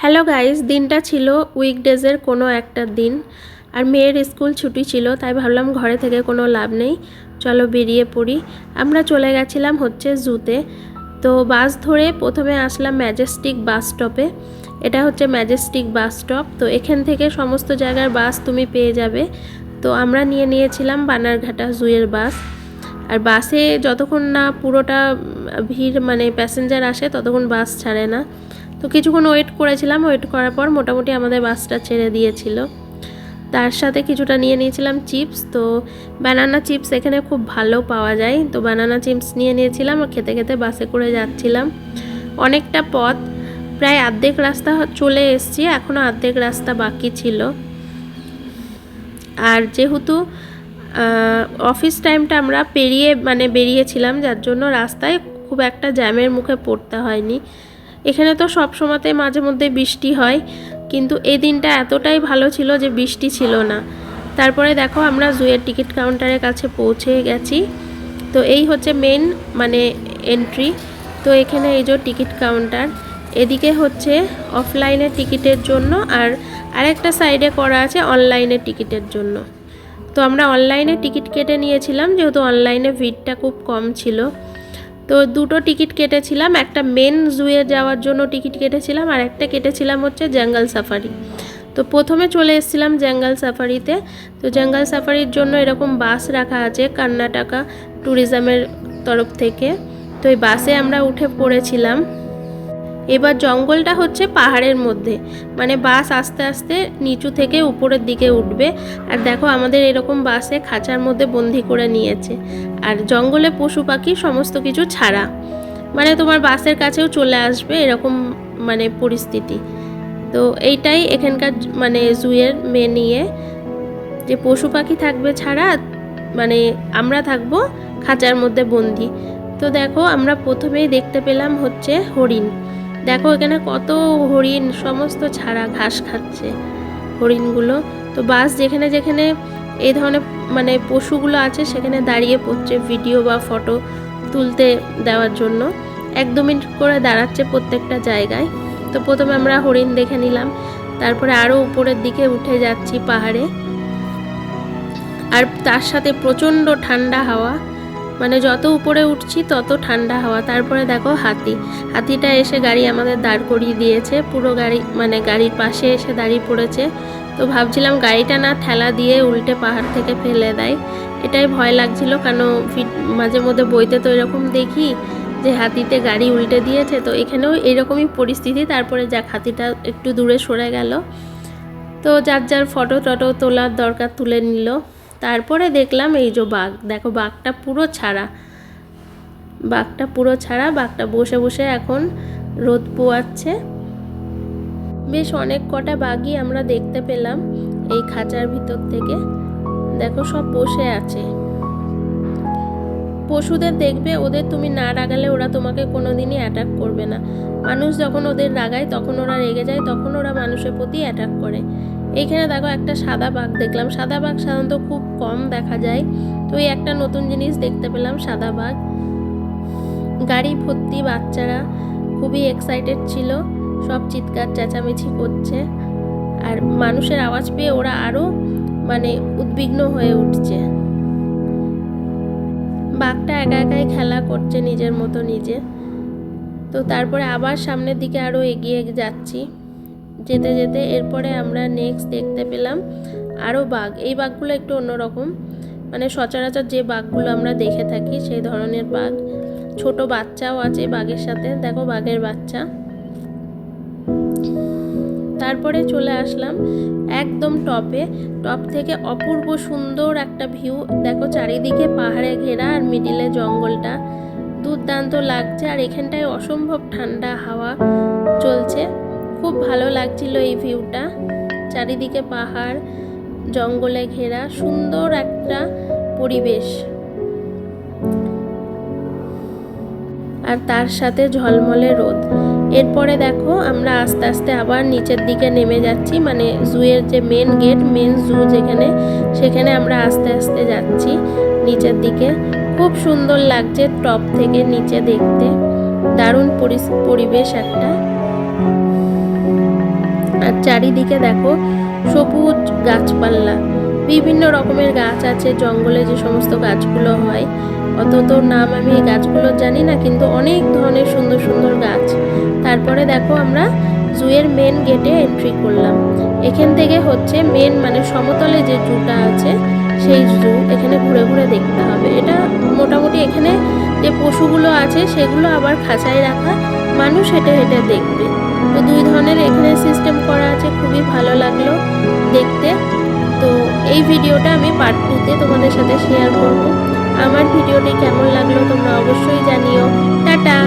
Hello guys, দিনটা ছিল উইকডেজের কোনো একটা দিন আর মেয়ের স্কুল ছুটি ছিল, তাই ভাবলাম ঘরে থেকে কোনো লাভ নেই, চলো বেরিয়ে পড়ি। আমরা চলে গেছিলাম হচ্ছে জুতে। তো বাস ধরে প্রথমে আসলাম ম্যাজেস্টিক বাস স্টপে। এটা হচ্ছে ম্যাজেস্টিক বাস স্টপ। তো এখান থেকে সমস্ত জায়গার বাস তুমি পেয়ে যাবে। তো আমরা নিয়েছিলাম বানারঘাটা জুয়ের বাস। আর বাসে যতক্ষণ না পুরোটা ভিড় মানে প্যাসেঞ্জার আসে ততক্ষণ বাস ছাড়ে না। তো কিছুক্ষণ ওয়েট করেছিলাম, ওয়েট করার পর মোটামুটি আমাদের বাসটা ছেড়ে দিয়েছিল। তার সাথে কিছুটা নিয়ে নিয়েছিলাম চিপস। তো বানানা চিপস এখানে খুব ভালো পাওয়া যায়, তো বানানা চিপস নিয়ে নিয়েছিলাম আর খেতে খেতে বাসে করে যাচ্ছিলাম। অনেকটা পথ, প্রায় অর্ধেক রাস্তা চলে এসেছি, এখনও অর্ধেক রাস্তা বাকি ছিল। আর যেহেতু অফিস টাইমটা আমরা বেরিয়েছিলাম, যার জন্য রাস্তায় খুব একটা জ্যামের মুখে পড়তে হয়নি। এখানে তো সব সময়তে মাঝে মধ্যে বৃষ্টি হয়, কিন্তু এই দিনটা এতটাই ভালো ছিল যে বৃষ্টি ছিল না। তারপরে দেখো আমরা জুয়ের টিকিট কাউন্টারের কাছে পৌঁছে গেছি। তো এই হচ্ছে মেন এন্ট্রি। তো এখানে এই যে টিকিট কাউন্টার, এদিকে হচ্ছে অফলাইনের টিকিটের জন্য আর আরেকটা সাইডে করা আছে অনলাইনের টিকিটের জন্য। তো আমরা অনলাইনে টিকিট কেটে নিয়েছিলাম, যেহেতু অনলাইনে ভিড়টা খুব কম ছিল। তো দুটো টিকিট কেটেছিলাম, একটা মেন জুয়ে যাওয়ার জন্য টিকিট কেটেছিলাম আর একটা কেটেছিলাম হচ্ছে জঙ্গল সাফারি। তো প্রথমে চলে এসেছিলাম জঙ্গল সাফারিতে। তো জঙ্গল সাফারির জন্য এরকম বাস রাখা আছে কর্ণাটকা ট্যুরিজমের তরফ থেকে। তো এই বাসে আমরা উঠে পড়েছিলাম। এবার জঙ্গলটা হচ্ছে পাহাড়ের মধ্যে, বাস আস্তে আস্তে নিচু থেকে উপরের দিকে উঠবে। আর দেখো আমাদের এরকম বাসে খাঁচার মধ্যে বন্দি করে নিয়েছে। আর জঙ্গলে পশু পাখি সমস্ত কিছু ছাড়া, তোমার বাসের কাছেও চলে আসবে এরকম পরিস্থিতি। তো এইটাই এখানকার জুয়ের মেন যে পশু পাখি থাকবে ছাড়া, আমরা থাকবো খাঁচার মধ্যে বন্দি। তো দেখো আমরা প্রথমেই দেখতে পেলাম হচ্ছে হরিণ। দেখো এখানে কত হরিণ, সমস্ত ছাড়া ঘাস খাচ্ছে হরিণগুলো। তো বাস যেখানে যেখানে এই ধরনের পশুগুলো আছে সেখানে দাঁড়িয়ে পড়ছে ভিডিও বা ফটো তুলতে দেওয়ার জন্য। 1-2 মিনিট করে দাঁড়াচ্ছে প্রত্যেকটা জায়গায়। তো প্রথমে আমরা হরিণ দেখে নিলাম, তারপরে আরও উপরের দিকে উঠে যাচ্ছি পাহাড়ে। আর তার সাথে প্রচণ্ড ঠান্ডা হাওয়া, যত উপরে উঠছি তত ঠান্ডা হাওয়া। তারপরে দেখো হাতিটা এসে গাড়ি আমাদের দাঁড় করিয়ে দিয়েছে, পুরো গাড়ি গাড়ির পাশে এসে দাঁড়িয়ে পড়েছে। তো ভাবছিলাম গাড়িটা না ঠেলা দিয়ে উল্টে পাহাড় থেকে ফেলে দেয়, এটাই ভয় লাগছিল। কেন মাঝে মধ্যে বইতে তো এরকম দেখি যে হাতিতে গাড়ি উল্টে দিয়েছে, তো এখানেও এরকমই পরিস্থিতি। তারপরে যাক হাতিটা একটু দূরে সরে গেল। তো যার যার ফটো টটো তোলার দরকার তুলে নিল। তারপরে দেখলাম এই যে বাঘ, দেখো বাঘটা পুরো ছাড়া, বাঘটা বসে বসে এখন রোদ পোয়াচ্ছে। বেশ অনেক কটা বাঘই আমরা দেখতে পেলাম এই খাঁচার ভিতর থেকে। দেখো সব বসে আছে। পশুদের দেখবে, ওদের তুমি না রাগালে ওরা তোমাকে কোনোদিনই অ্যাটাক করবে না। মানুষ যখন ওদের রাগায় তখন ওরা রেগে যায়, তখন ওরা মানুষের প্রতি অ্যাটাক করে। এইখানে দেখো একটা সাদা বাঘ দেখলাম। সাদা বাঘ সাধারণত খুব কম দেখা যায়, তো এই একটা নতুন জিনিস দেখতে পেলাম, সাদা বাঘ। গাড়ি ভর্তি বাচ্চারা খুবই এক্সাইটেড ছিল, সব চিৎকার চেঁচামেচি করছে। আর মানুষের আওয়াজ পেয়ে ওরা আরও উদ্বিগ্ন হয়ে উঠছে। বাঘটা একা একাই খেলা করছে নিজের মতো নিজে। তো তারপরে আবার সামনের দিকে আরও এগিয়ে যাচ্ছি, যেতে যেতে এরপরে আমরা নেক্সট দেখতে পেলাম আরও বাঘ। এই বাঘগুলো একটু অন্যরকম, সচরাচর যে বাঘগুলো আমরা দেখে থাকি সেই ধরনের বাঘ। ছোট বাচ্চাও আছে বাঘের সাথে, দেখো বাঘের বাচ্চা। তারপরে চলে আসলাম একদম টপ থেকে অপূর্ব সুন্দর একটা ভিউ। দেখো চারিদিকে পাহাড়ে ঘেরা আর মিডিলে জঙ্গলটা, দুর্দান্ত লাগছে। আর এখানটায় অসম্ভব ঠান্ডা হাওয়া চলছে, খুব ভালো লাগছিল এই ভিউটা। চারিদিকে পাহাড় জঙ্গলে ঘেরা সুন্দর একটা পরিবেশ, আর তার সাথে ঝলমলে রোদ। এরপরে দেখো আমরা আস্তে আস্তে আবার নিচের দিকে নেমে যাচ্ছি, জুয়ের যে মেন গেট, মেন জু যেখানে, সেখানে আমরা আস্তে আস্তে যাচ্ছি নিচের দিকে। খুব সুন্দর লাগছে টপ থেকে নিচে দেখতে, দারুণ পরিবেশ একটা। আর চারিদিকে দেখো সবুজ গাছপালা, বিভিন্ন রকমের গাছ আছে, জঙ্গলে যে সমস্ত গাছগুলো হয়। অত তো নাম আমি এই গাছগুলোর জানি না, কিন্তু অনেক ধরনের সুন্দর সুন্দর গাছ। তারপরে দেখো আমরা জুয়ের মেন গেটে এন্ট্রি করলাম। এখান থেকে হচ্ছে মেন মানে সমতলে যে জুটা আছে সেই জু এখানে ঘুরে ঘুরে দেখতে হবে। এটা মোটামুটি এখানে যে পশুগুলো আছে সেগুলো আবার খাঁচায় রাখা, মানুষ হেঁটে হেঁটে দেখবে। তো দুই ধরনের এখানে সিস্টেম করা আছে, খুবই ভালো লাগলো দেখতে। তো এই ভিডিওটা আমি পার্ট 2-তে তোমাদের সাথে শেয়ার করব। আমার ভিডিওটি কেমন লাগলো তোমরা অবশ্যই জানিও। টাটা।